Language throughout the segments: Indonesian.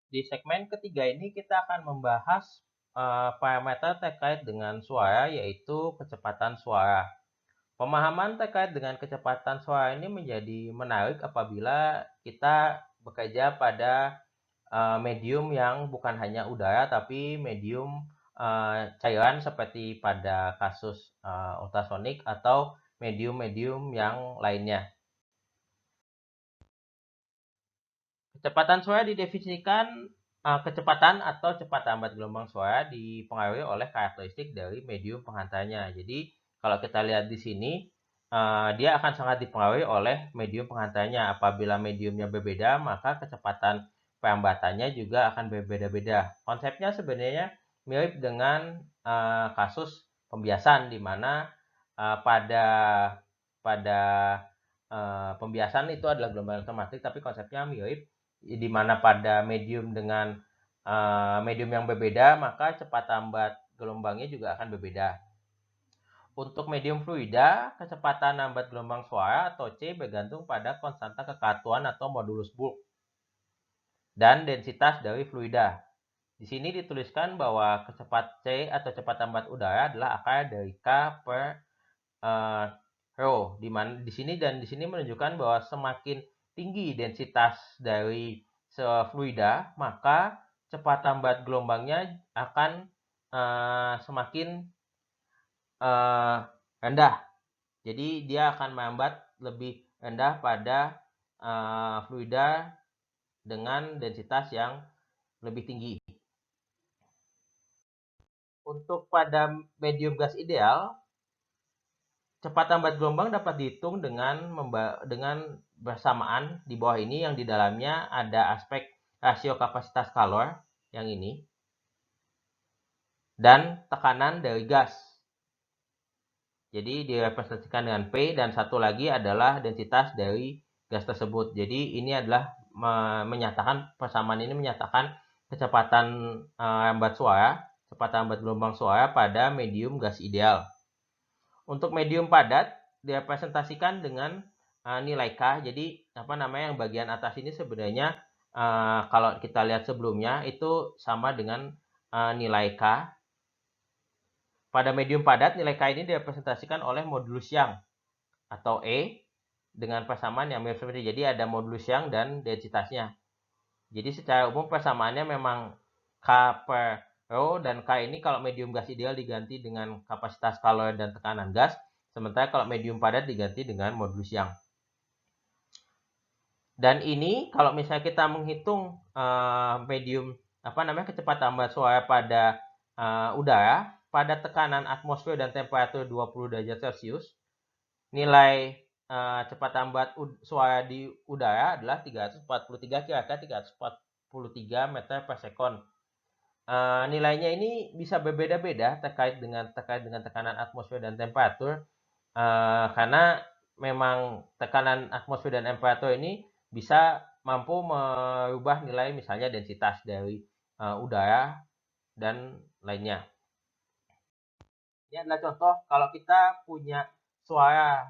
Di segmen ketiga ini kita akan membahas parameter terkait dengan suara, yaitu kecepatan suara. Pemahaman terkait dengan kecepatan suara ini menjadi menarik apabila kita bekerja pada medium yang bukan hanya udara, tapi medium cairan seperti pada kasus ultrasonik atau medium-medium yang lainnya. Kecepatan suara didefinisikan kecepatan atau cepat lambat gelombang suara dipengaruhi oleh karakteristik dari medium penghantarnya. Jadi kalau kita lihat di sini, dia akan sangat dipengaruhi oleh medium penghantarnya. Apabila mediumnya berbeda, maka kecepatan perambatannya juga akan berbeda-beda. Konsepnya sebenarnya mirip dengan kasus pembiasan, di mana pada pembiasan itu adalah gelombang otomatis, tapi konsepnya mirip, di mana pada medium dengan medium yang berbeda, maka cepat lambat gelombangnya juga akan berbeda. Untuk medium fluida, kecepatan lambat gelombang suara atau C bergantung pada konstanta kekatuan atau modulus bulk dan densitas dari fluida. Di sini dituliskan bahwa kecepatan C atau cepat lambat udara adalah akar dari K per rho, di mana di sini dan di sini menunjukkan bahwa semakin tinggi densitas dari fluida, maka cepat lambat gelombangnya akan semakin rendah. Jadi dia akan melambat lebih rendah pada fluida dengan densitas yang lebih tinggi. Untuk pada medium gas ideal, cepat lambat gelombang dapat dihitung dengan bersamaan di bawah ini, yang di dalamnya ada aspek rasio kapasitas kalor yang ini dan tekanan dari gas. Jadi direpresentasikan dengan P, dan satu lagi adalah densitas dari gas tersebut. Jadi ini adalah menyatakan, persamaan ini menyatakan kecepatan lambat suara, kecepatan lambat gelombang suara pada medium gas ideal. Untuk medium padat direpresentasikan dengan nilai K. Jadi yang bagian atas ini sebenarnya kalau kita lihat sebelumnya itu sama dengan nilai K. Pada medium padat, nilai K ini direpresentasikan oleh modulus Young atau E dengan persamaan yang mirip seperti ini. Jadi ada modulus Young dan densitasnya. Jadi secara umum persamaannya memang K per rho, dan K ini kalau medium gas ideal diganti dengan kapasitas kalor dan tekanan gas, sementara kalau medium padat diganti dengan modulus Young. Dan ini kalau misalnya kita menghitung medium kecepatan lambat suara pada udara pada tekanan atmosfer dan temperatur 20 derajat Celcius, nilai cepat lambat suara di udara adalah 343, kira-kira 343 meter per sekon. Nilainya ini bisa berbeda-beda terkait dengan tekanan atmosfer dan temperatur, karena memang tekanan atmosfer dan temperatur ini bisa mampu merubah nilai misalnya densitas dari udara dan lainnya. Ini adalah contoh kalau kita punya suara,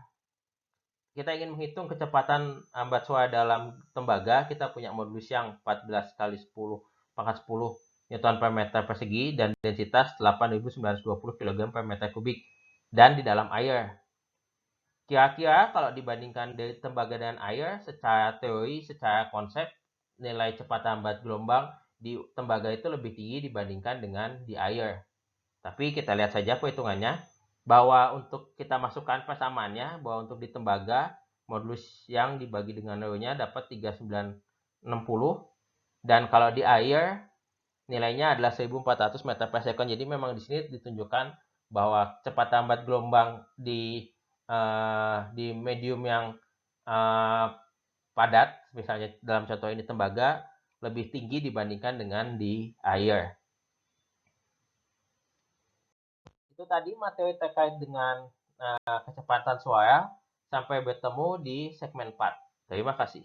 kita ingin menghitung kecepatan lambat suara dalam tembaga, kita punya modulus yang 14 kali 10 pangkat 10 Newton per meter persegi dan densitas 8.920 kg per meter kubik, dan di dalam air. Kira-kira kalau dibandingkan dari tembaga dan air, secara teori, secara konsep, nilai cepat lambat gelombang di tembaga itu lebih tinggi dibandingkan dengan di air. Tapi kita lihat saja perhitungannya, bahwa untuk kita masukkan persamaannya, bahwa untuk di tembaga, modulus yang dibagi dengan rho-nya dapat 3960, dan kalau di air, nilainya adalah 1400 meter per sekon. Jadi memang di sini ditunjukkan bahwa cepat lambat gelombang di medium yang padat, misalnya dalam contoh ini tembaga, lebih tinggi dibandingkan dengan di air. Itu tadi materi terkait dengan kecepatan suara. Sampai bertemu di segmen 4. Terima kasih.